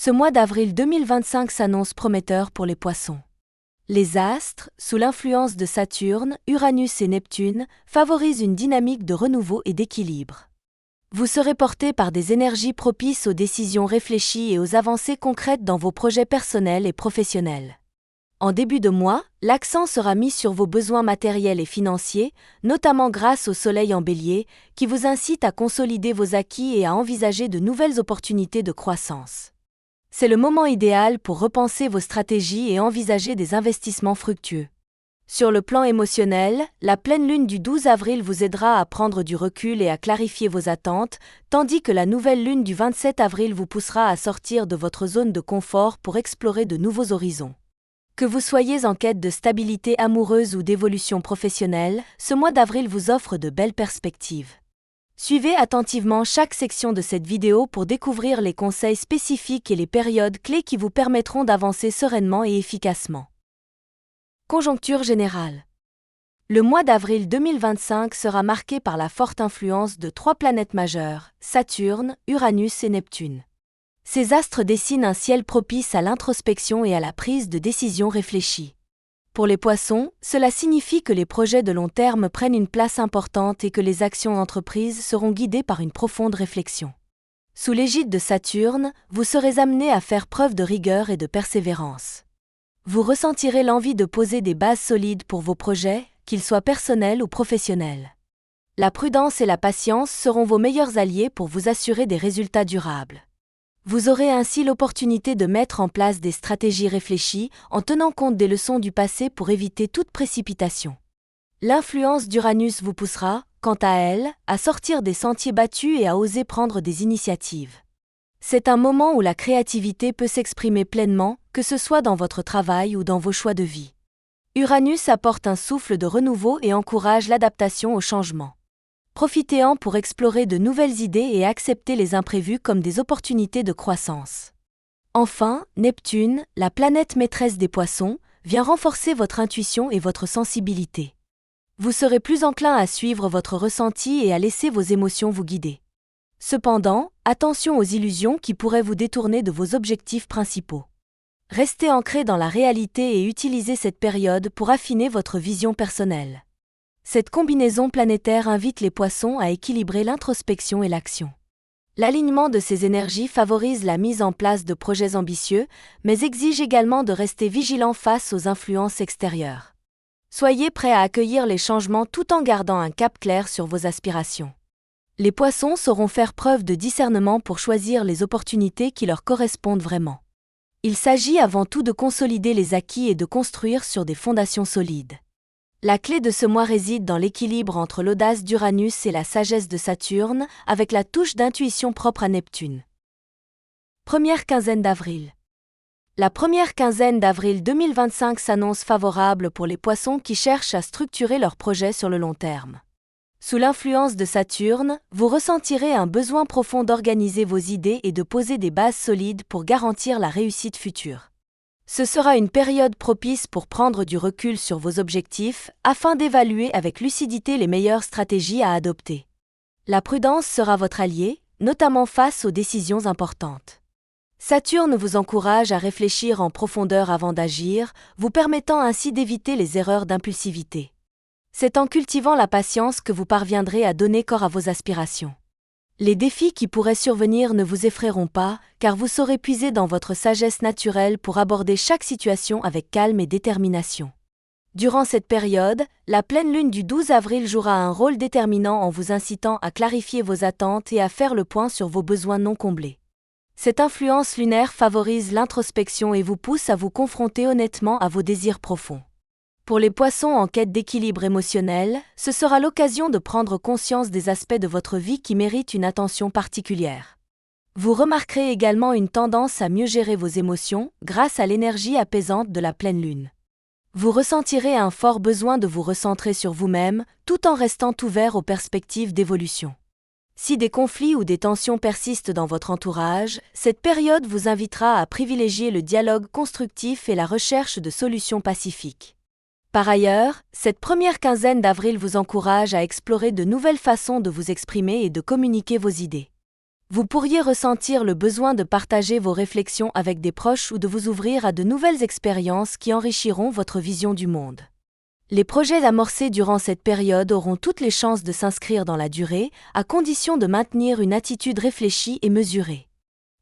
Ce mois d'avril 2025 s'annonce prometteur pour les poissons. Les astres, sous l'influence de Saturne, Uranus et Neptune, favorisent une dynamique de renouveau et d'équilibre. Vous serez porté par des énergies propices aux décisions réfléchies et aux avancées concrètes dans vos projets personnels et professionnels. En début de mois, l'accent sera mis sur vos besoins matériels et financiers, notamment grâce au Soleil en Bélier, qui vous incite à consolider vos acquis et à envisager de nouvelles opportunités de croissance. C'est le moment idéal pour repenser vos stratégies et envisager des investissements fructueux. Sur le plan émotionnel, la pleine lune du 12 avril vous aidera à prendre du recul et à clarifier vos attentes, tandis que la nouvelle lune du 27 avril vous poussera à sortir de votre zone de confort pour explorer de nouveaux horizons. Que vous soyez en quête de stabilité amoureuse ou d'évolution professionnelle, ce mois d'avril vous offre de belles perspectives. Suivez attentivement chaque section de cette vidéo pour découvrir les conseils spécifiques et les périodes clés qui vous permettront d'avancer sereinement et efficacement. Conjoncture générale. Le mois d'avril 2025 sera marqué par la forte influence de 3 planètes majeures, Saturne, Uranus et Neptune. Ces astres dessinent un ciel propice à l'introspection et à la prise de décisions réfléchies. Pour les poissons, cela signifie que les projets de long terme prennent une place importante et que les actions d'entreprise seront guidées par une profonde réflexion. Sous l'égide de Saturne, vous serez amené à faire preuve de rigueur et de persévérance. Vous ressentirez l'envie de poser des bases solides pour vos projets, qu'ils soient personnels ou professionnels. La prudence et la patience seront vos meilleurs alliés pour vous assurer des résultats durables. Vous aurez ainsi l'opportunité de mettre en place des stratégies réfléchies en tenant compte des leçons du passé pour éviter toute précipitation. L'influence d'Uranus vous poussera, quant à elle, à sortir des sentiers battus et à oser prendre des initiatives. C'est un moment où la créativité peut s'exprimer pleinement, que ce soit dans votre travail ou dans vos choix de vie. Uranus apporte un souffle de renouveau et encourage l'adaptation au changement. Profitez-en pour explorer de nouvelles idées et accepter les imprévus comme des opportunités de croissance. Enfin, Neptune, la planète maîtresse des poissons, vient renforcer votre intuition et votre sensibilité. Vous serez plus enclin à suivre votre ressenti et à laisser vos émotions vous guider. Cependant, attention aux illusions qui pourraient vous détourner de vos objectifs principaux. Restez ancré dans la réalité et utilisez cette période pour affiner votre vision personnelle. Cette combinaison planétaire invite les poissons à équilibrer l'introspection et l'action. L'alignement de ces énergies favorise la mise en place de projets ambitieux, mais exige également de rester vigilant face aux influences extérieures. Soyez prêts à accueillir les changements tout en gardant un cap clair sur vos aspirations. Les poissons sauront faire preuve de discernement pour choisir les opportunités qui leur correspondent vraiment. Il s'agit avant tout de consolider les acquis et de construire sur des fondations solides. La clé de ce mois réside dans l'équilibre entre l'audace d'Uranus et la sagesse de Saturne, avec la touche d'intuition propre à Neptune. Première quinzaine d'avril. La première quinzaine d'avril 2025 s'annonce favorable pour les poissons qui cherchent à structurer leurs projets sur le long terme. Sous l'influence de Saturne, vous ressentirez un besoin profond d'organiser vos idées et de poser des bases solides pour garantir la réussite future. Ce sera une période propice pour prendre du recul sur vos objectifs afin d'évaluer avec lucidité les meilleures stratégies à adopter. La prudence sera votre allié, notamment face aux décisions importantes. Saturne vous encourage à réfléchir en profondeur avant d'agir, vous permettant ainsi d'éviter les erreurs d'impulsivité. C'est en cultivant la patience que vous parviendrez à donner corps à vos aspirations. Les défis qui pourraient survenir ne vous effrayeront pas, car vous saurez puiser dans votre sagesse naturelle pour aborder chaque situation avec calme et détermination. Durant cette période, la pleine lune du 12 avril jouera un rôle déterminant en vous incitant à clarifier vos attentes et à faire le point sur vos besoins non comblés. Cette influence lunaire favorise l'introspection et vous pousse à vous confronter honnêtement à vos désirs profonds. Pour les poissons en quête d'équilibre émotionnel, ce sera l'occasion de prendre conscience des aspects de votre vie qui méritent une attention particulière. Vous remarquerez également une tendance à mieux gérer vos émotions grâce à l'énergie apaisante de la pleine lune. Vous ressentirez un fort besoin de vous recentrer sur vous-même, tout en restant ouvert aux perspectives d'évolution. Si des conflits ou des tensions persistent dans votre entourage, cette période vous invitera à privilégier le dialogue constructif et la recherche de solutions pacifiques. Par ailleurs, cette première quinzaine d'avril vous encourage à explorer de nouvelles façons de vous exprimer et de communiquer vos idées. Vous pourriez ressentir le besoin de partager vos réflexions avec des proches ou de vous ouvrir à de nouvelles expériences qui enrichiront votre vision du monde. Les projets amorcés durant cette période auront toutes les chances de s'inscrire dans la durée, à condition de maintenir une attitude réfléchie et mesurée.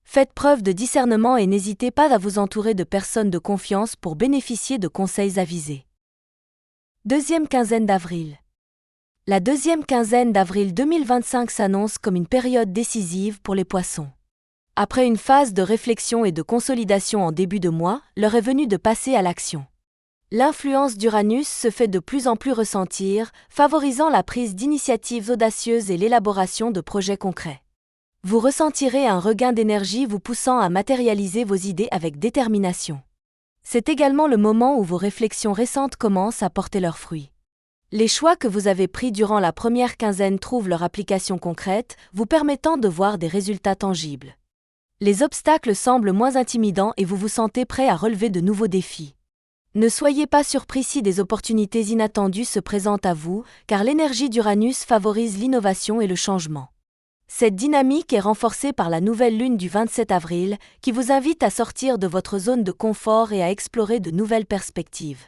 Faites preuve de discernement et n'hésitez pas à vous entourer de personnes de confiance pour bénéficier de conseils avisés. Deuxième quinzaine d'avril. La deuxième quinzaine d'avril 2025 s'annonce comme une période décisive pour les poissons. Après une phase de réflexion et de consolidation en début de mois, l'heure est venue de passer à l'action. L'influence d'Uranus se fait de plus en plus ressentir, favorisant la prise d'initiatives audacieuses et l'élaboration de projets concrets. Vous ressentirez un regain d'énergie vous poussant à matérialiser vos idées avec détermination. C'est également le moment où vos réflexions récentes commencent à porter leurs fruits. Les choix que vous avez pris durant la première quinzaine trouvent leur application concrète, vous permettant de voir des résultats tangibles. Les obstacles semblent moins intimidants et vous vous sentez prêt à relever de nouveaux défis. Ne soyez pas surpris si des opportunités inattendues se présentent à vous, car l'énergie d'Uranus favorise l'innovation et le changement. Cette dynamique est renforcée par la nouvelle lune du 27 avril, qui vous invite à sortir de votre zone de confort et à explorer de nouvelles perspectives.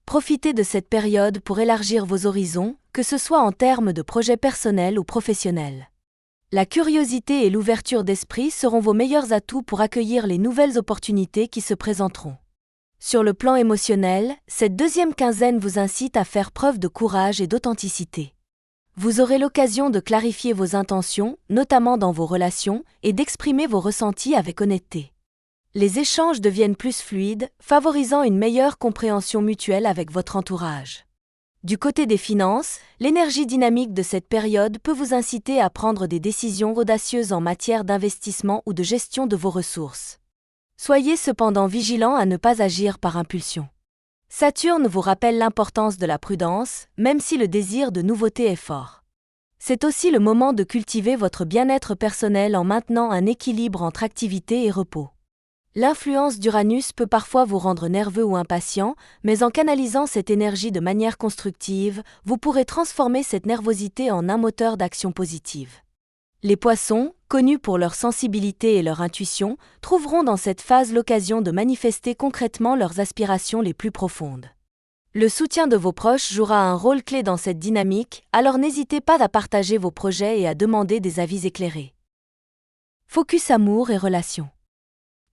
Profitez de cette période pour élargir vos horizons, que ce soit en termes de projets personnels ou professionnels. La curiosité et l'ouverture d'esprit seront vos meilleurs atouts pour accueillir les nouvelles opportunités qui se présenteront. Sur le plan émotionnel, cette deuxième quinzaine vous incite à faire preuve de courage et d'authenticité. Vous aurez l'occasion de clarifier vos intentions, notamment dans vos relations, et d'exprimer vos ressentis avec honnêteté. Les échanges deviennent plus fluides, favorisant une meilleure compréhension mutuelle avec votre entourage. Du côté des finances, l'énergie dynamique de cette période peut vous inciter à prendre des décisions audacieuses en matière d'investissement ou de gestion de vos ressources. Soyez cependant vigilant à ne pas agir par impulsion. Saturne vous rappelle l'importance de la prudence, même si le désir de nouveauté est fort. C'est aussi le moment de cultiver votre bien-être personnel en maintenant un équilibre entre activité et repos. L'influence d'Uranus peut parfois vous rendre nerveux ou impatient, mais en canalisant cette énergie de manière constructive, vous pourrez transformer cette nervosité en un moteur d'action positive. Les poissons, connus pour leur sensibilité et leur intuition, trouveront dans cette phase l'occasion de manifester concrètement leurs aspirations les plus profondes. Le soutien de vos proches jouera un rôle clé dans cette dynamique, alors n'hésitez pas à partager vos projets et à demander des avis éclairés. Focus amour et relations.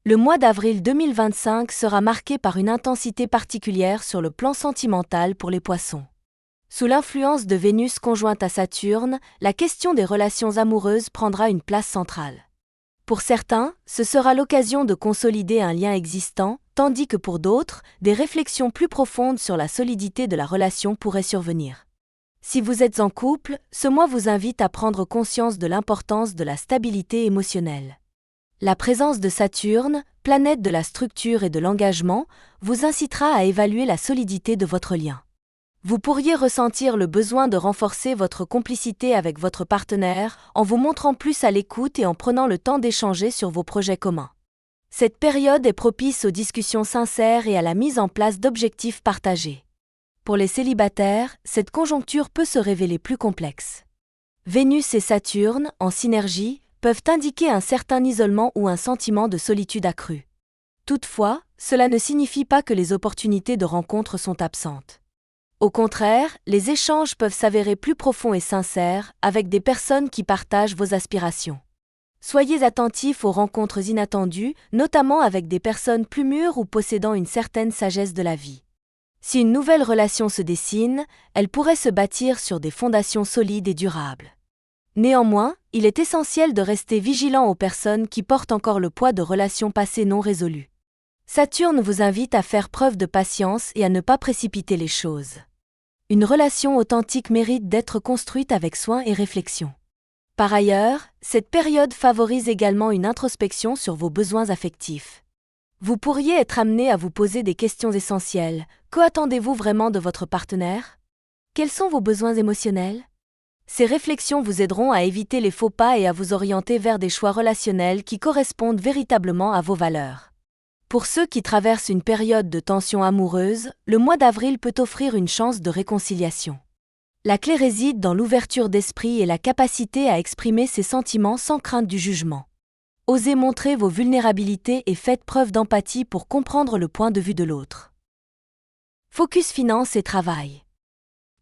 Le mois d'avril 2025 sera marqué par une intensité particulière sur le plan sentimental pour les poissons. Sous l'influence de Vénus conjointe à Saturne, la question des relations amoureuses prendra une place centrale. Pour certains, ce sera l'occasion de consolider un lien existant, tandis que pour d'autres, des réflexions plus profondes sur la solidité de la relation pourraient survenir. Si vous êtes en couple, ce mois vous invite à prendre conscience de l'importance de la stabilité émotionnelle. La présence de Saturne, planète de la structure et de l'engagement, vous incitera à évaluer la solidité de votre lien. Vous pourriez ressentir le besoin de renforcer votre complicité avec votre partenaire en vous montrant plus à l'écoute et en prenant le temps d'échanger sur vos projets communs. Cette période est propice aux discussions sincères et à la mise en place d'objectifs partagés. Pour les célibataires, cette conjoncture peut se révéler plus complexe. Vénus et Saturne, en synergie, peuvent indiquer un certain isolement ou un sentiment de solitude accrue. Toutefois, cela ne signifie pas que les opportunités de rencontre sont absentes. Au contraire, les échanges peuvent s'avérer plus profonds et sincères, avec des personnes qui partagent vos aspirations. Soyez attentifs aux rencontres inattendues, notamment avec des personnes plus mûres ou possédant une certaine sagesse de la vie. Si une nouvelle relation se dessine, elle pourrait se bâtir sur des fondations solides et durables. Néanmoins, il est essentiel de rester vigilant aux personnes qui portent encore le poids de relations passées non résolues. Saturne vous invite à faire preuve de patience et à ne pas précipiter les choses. Une relation authentique mérite d'être construite avec soin et réflexion. Par ailleurs, cette période favorise également une introspection sur vos besoins affectifs. Vous pourriez être amené à vous poser des questions essentielles. Qu'attendez-vous vraiment de votre partenaire ? Quels sont vos besoins émotionnels ? Ces réflexions vous aideront à éviter les faux pas et à vous orienter vers des choix relationnels qui correspondent véritablement à vos valeurs. Pour ceux qui traversent une période de tension amoureuse, le mois d'avril peut offrir une chance de réconciliation. La clé réside dans l'ouverture d'esprit et la capacité à exprimer ses sentiments sans crainte du jugement. Osez montrer vos vulnérabilités et faites preuve d'empathie pour comprendre le point de vue de l'autre. Focus finance et travail.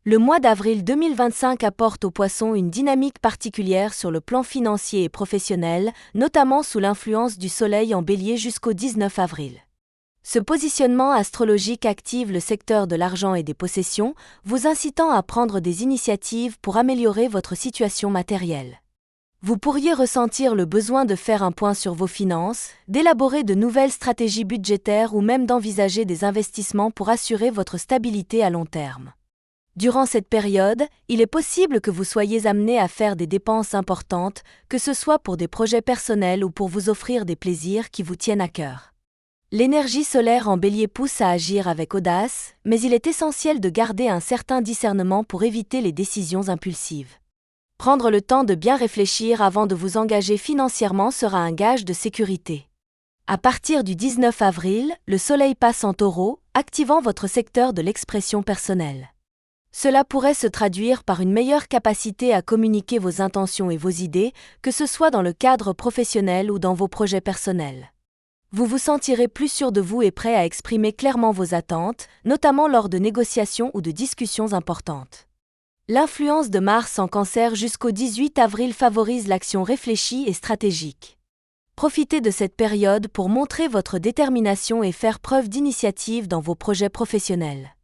Le mois d'avril 2025 apporte aux Poissons une dynamique particulière sur le plan financier et professionnel, notamment sous l'influence du Soleil en Bélier jusqu'au 19 avril. Ce positionnement astrologique active le secteur de l'argent et des possessions, vous incitant à prendre des initiatives pour améliorer votre situation matérielle. Vous pourriez ressentir le besoin de faire un point sur vos finances, d'élaborer de nouvelles stratégies budgétaires ou même d'envisager des investissements pour assurer votre stabilité à long terme. Durant cette période, il est possible que vous soyez amené à faire des dépenses importantes, que ce soit pour des projets personnels ou pour vous offrir des plaisirs qui vous tiennent à cœur. L'énergie solaire en Bélier pousse à agir avec audace, mais il est essentiel de garder un certain discernement pour éviter les décisions impulsives. Prendre le temps de bien réfléchir avant de vous engager financièrement sera un gage de sécurité. À partir du 19 avril, le Soleil passe en Taureau, activant votre secteur de l'expression personnelle. Cela pourrait se traduire par une meilleure capacité à communiquer vos intentions et vos idées, que ce soit dans le cadre professionnel ou dans vos projets personnels. Vous vous sentirez plus sûr de vous et prêt à exprimer clairement vos attentes, notamment lors de négociations ou de discussions importantes. L'influence de Mars en Cancer jusqu'au 18 avril favorise l'action réfléchie et stratégique. Profitez de cette période pour montrer votre détermination et faire preuve d'initiative dans vos projets professionnels.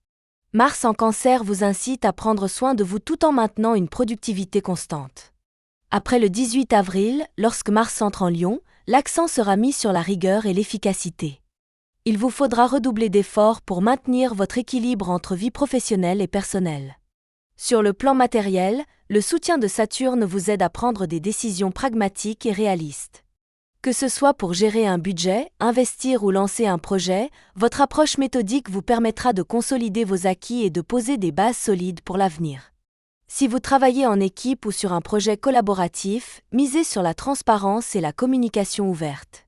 Mars en Cancer vous incite à prendre soin de vous tout en maintenant une productivité constante. Après le 18 avril, lorsque Mars entre en Lion, l'accent sera mis sur la rigueur et l'efficacité. Il vous faudra redoubler d'efforts pour maintenir votre équilibre entre vie professionnelle et personnelle. Sur le plan matériel, le soutien de Saturne vous aide à prendre des décisions pragmatiques et réalistes. Que ce soit pour gérer un budget, investir ou lancer un projet, votre approche méthodique vous permettra de consolider vos acquis et de poser des bases solides pour l'avenir. Si vous travaillez en équipe ou sur un projet collaboratif, misez sur la transparence et la communication ouverte.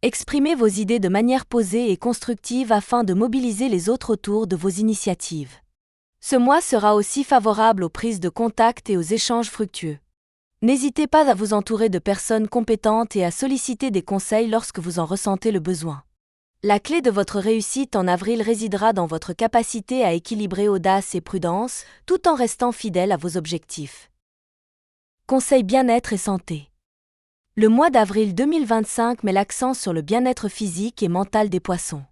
Exprimez vos idées de manière posée et constructive afin de mobiliser les autres autour de vos initiatives. Ce mois sera aussi favorable aux prises de contact et aux échanges fructueux. N'hésitez pas à vous entourer de personnes compétentes et à solliciter des conseils lorsque vous en ressentez le besoin. La clé de votre réussite en avril résidera dans votre capacité à équilibrer audace et prudence, tout en restant fidèle à vos objectifs. Conseil bien-être et santé. Le mois d'avril 2025 met l'accent sur le bien-être physique et mental des Poissons.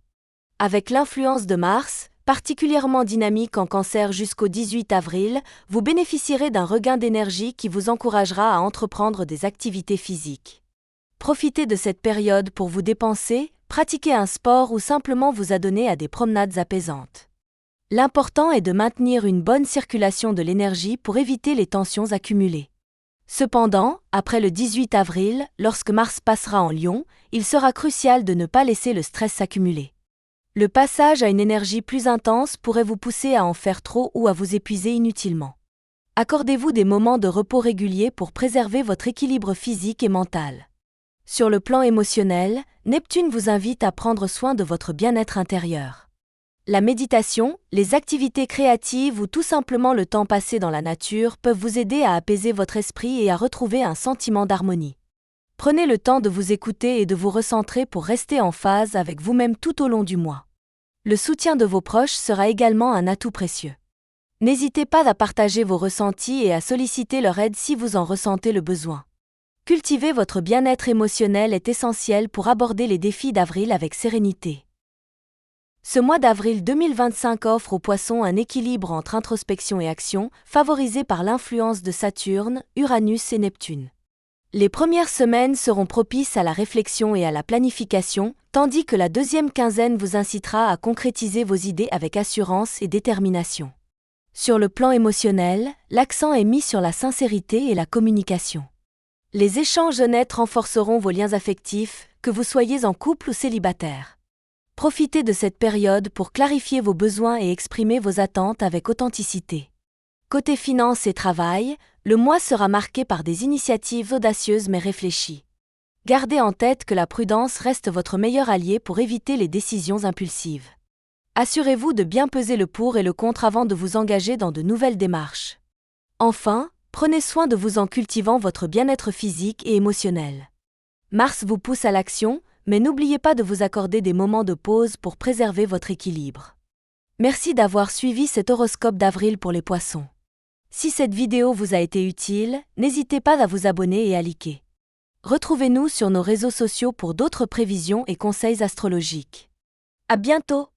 Avec l'influence de Mars, particulièrement dynamique en Cancer jusqu'au 18 avril, vous bénéficierez d'un regain d'énergie qui vous encouragera à entreprendre des activités physiques. Profitez de cette période pour vous dépenser, pratiquer un sport ou simplement vous adonner à des promenades apaisantes. L'important est de maintenir une bonne circulation de l'énergie pour éviter les tensions accumulées. Cependant, après le 18 avril, lorsque Mars passera en Lion, il sera crucial de ne pas laisser le stress s'accumuler. Le passage à une énergie plus intense pourrait vous pousser à en faire trop ou à vous épuiser inutilement. Accordez-vous des moments de repos réguliers pour préserver votre équilibre physique et mental. Sur le plan émotionnel, Neptune vous invite à prendre soin de votre bien-être intérieur. La méditation, les activités créatives ou tout simplement le temps passé dans la nature peuvent vous aider à apaiser votre esprit et à retrouver un sentiment d'harmonie. Prenez le temps de vous écouter et de vous recentrer pour rester en phase avec vous-même tout au long du mois. Le soutien de vos proches sera également un atout précieux. N'hésitez pas à partager vos ressentis et à solliciter leur aide si vous en ressentez le besoin. Cultiver votre bien-être émotionnel est essentiel pour aborder les défis d'avril avec sérénité. Ce mois d'avril 2025 offre aux Poissons un équilibre entre introspection et action, favorisé par l'influence de Saturne, Uranus et Neptune. Les premières semaines seront propices à la réflexion et à la planification, tandis que la deuxième quinzaine vous incitera à concrétiser vos idées avec assurance et détermination. Sur le plan émotionnel, l'accent est mis sur la sincérité et la communication. Les échanges honnêtes renforceront vos liens affectifs, que vous soyez en couple ou célibataire. Profitez de cette période pour clarifier vos besoins et exprimer vos attentes avec authenticité. Côté finances et travail, le mois sera marqué par des initiatives audacieuses mais réfléchies. Gardez en tête que la prudence reste votre meilleur allié pour éviter les décisions impulsives. Assurez-vous de bien peser le pour et le contre avant de vous engager dans de nouvelles démarches. Enfin, prenez soin de vous en cultivant votre bien-être physique et émotionnel. Mars vous pousse à l'action, mais n'oubliez pas de vous accorder des moments de pause pour préserver votre équilibre. Merci d'avoir suivi cet horoscope d'avril pour les poissons. Si cette vidéo vous a été utile, n'hésitez pas à vous abonner et à liker. Retrouvez-nous sur nos réseaux sociaux pour d'autres prévisions et conseils astrologiques. À bientôt!